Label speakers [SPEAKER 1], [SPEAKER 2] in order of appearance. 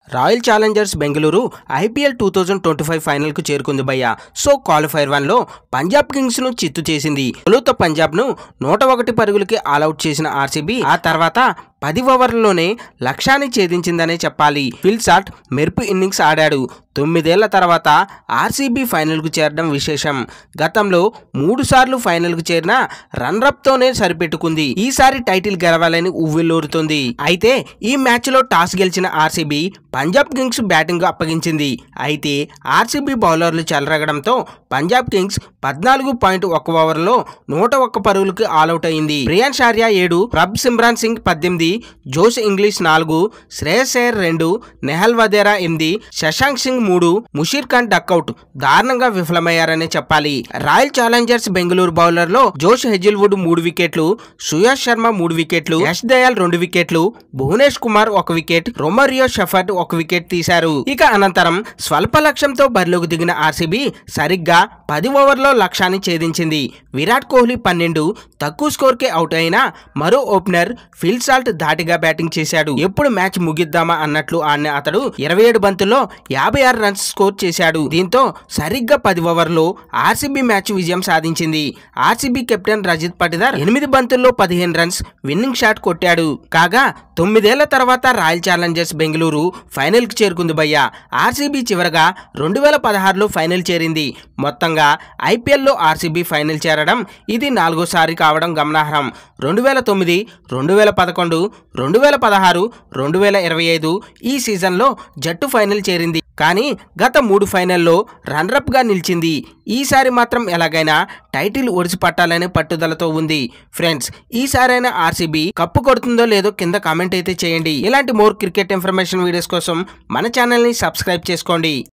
[SPEAKER 1] Royal Challengers Bengaluru IPL 2025 final కు చేరుకుంది భయ్య. సో క్వాలిఫైర్ 1 లో పంజాబ్ కింగ్స్ ను చిత్తు చేసింది. తొలుత పంజాబ్ ను 101 పరుగులకి ఆల్అౌట్ చేసిన ఆర్సీబీ ఆ తర్వాత 10 ఓవర్లలోనే లక్ష్యాన్ని ఛేదించిందనే చెప్పాలి. ఫిల్ సాల్ట్ మెరుపు ఇన్నింగ్స్ ఆడాడు. 9 ఏళ్ల తర్వాత ఆర్సీబీ ఫైనల్ కు చేరడం విశేషం. గతంలో 3 సార్లు ఫైనల్ కు చేరిన రన్రప్ తోనే సరిపెట్టుకుంది. ఈసారి టైటిల్ గెలవాలని ఉవ్విల్లూరుతుంది. అయితే ఈ మ్యాచ్ లో టాస్ గెలిచిన ఆర్సీబీ పంజాబ్ కింగ్స్ బ్యాటింగ్ అప్పగించింది. అయితే ఆర్సీబీ బౌలర్లు చెలరగడంతో పంజాబ్ కింగ్స్ 14.1 ఓవర్లో 101 పరుగులకు ఆల్అౌట్ అయింది. Priyansh Arya 7, Prabhsimran Singh 18, Josh Inglis 4, Shreyas Iyer 2, Nehal Wadhera 8, Shashank Singh 3, Musheer Khan duck out దారుణంగా విఫలమయ్యారనే చెప్పాలి. రాయల్ ఛాలెంజర్స్ బెంగళూరు బౌలర్లో జోష్ హెజిల్వుడ్ 3 వికెట్లు, సుయాష్ శర్మ 3 వికెట్లు, యష్ దయాల్ 2 వికెట్లు, Bhuvanesh Kumar 1 wicket, Romario shepherd 1 wicket తీశారు. ఇక అనంతరం స్వల్ప లక్ష్యంతో బరిలోకి దిగిన ఆర్సీబీ సరిగ్గా 10 ఓవర్లో లక్ష్యాన్ని ఛేదించింది. విరాట్ కోహ్లీ 12, తక్కువ స్కోర్కే అవుట్ అయినా మరో ఓపెనర్ ఫిల్ సాల్ట్ ధాటిగా బ్యాటింగ్ చేశాడు. ఎప్పుడు మ్యాచ్ ముగిద్దామా అన్నట్లు ఆడిన అతడు 27 బంతుల్లో 56 రన్స్ స్కోర్ చేశాడు. దీంతో సరిగ్గా 10 ఓవర్లో ఆర్సీబీ మ్యాచ్ విజయం సాధించింది. ఆర్సీబీ కెప్టెన్ రజిత్ పటిదార్ 8 బంతుల్లో 15 రన్స్ విన్నింగ్ షాట్ కొట్టాడు. కాగా 9 ఏళ్ల తర్వాత రాయల్ ఛాలెంజర్స్ బెంగళూరు ఫైనల్ కు చేరుకుంది భయ్య. ఆర్సీబీ చివరగా 2016లో ఫైనల్ చేరింది. మొత్తంగా ఐపీఎల్లో ఆర్సీబీ ఫైనల్ చేరడం ఇది 4వసారి కావడం గమనార్హం. 2009, 2011, 2016, 2025 ఈ సీజన్లో జట్టు ఫైనల్ చేరింది. కానీ గత 3 ఫైనల్లో రన్నరప్ గా నిలిచింది. ఈసారి మాత్రం ఎలాగైనా టైటిల్ ఒడిసి పట్టాలనే పట్టుదలతో ఉంది. ఫ్రెండ్స్, ఈసారైనా ఆర్సీబీ కప్పు కొడుతుందో లేదో కింద కామెంట్ అయితే చేయండి. ఇలాంటి మోర్ క్రికెట్ ఇన్ఫర్మేషన్ వీడియోస్ కోసం మన ఛానల్ని సబ్స్క్రైబ్ చేసుకోండి.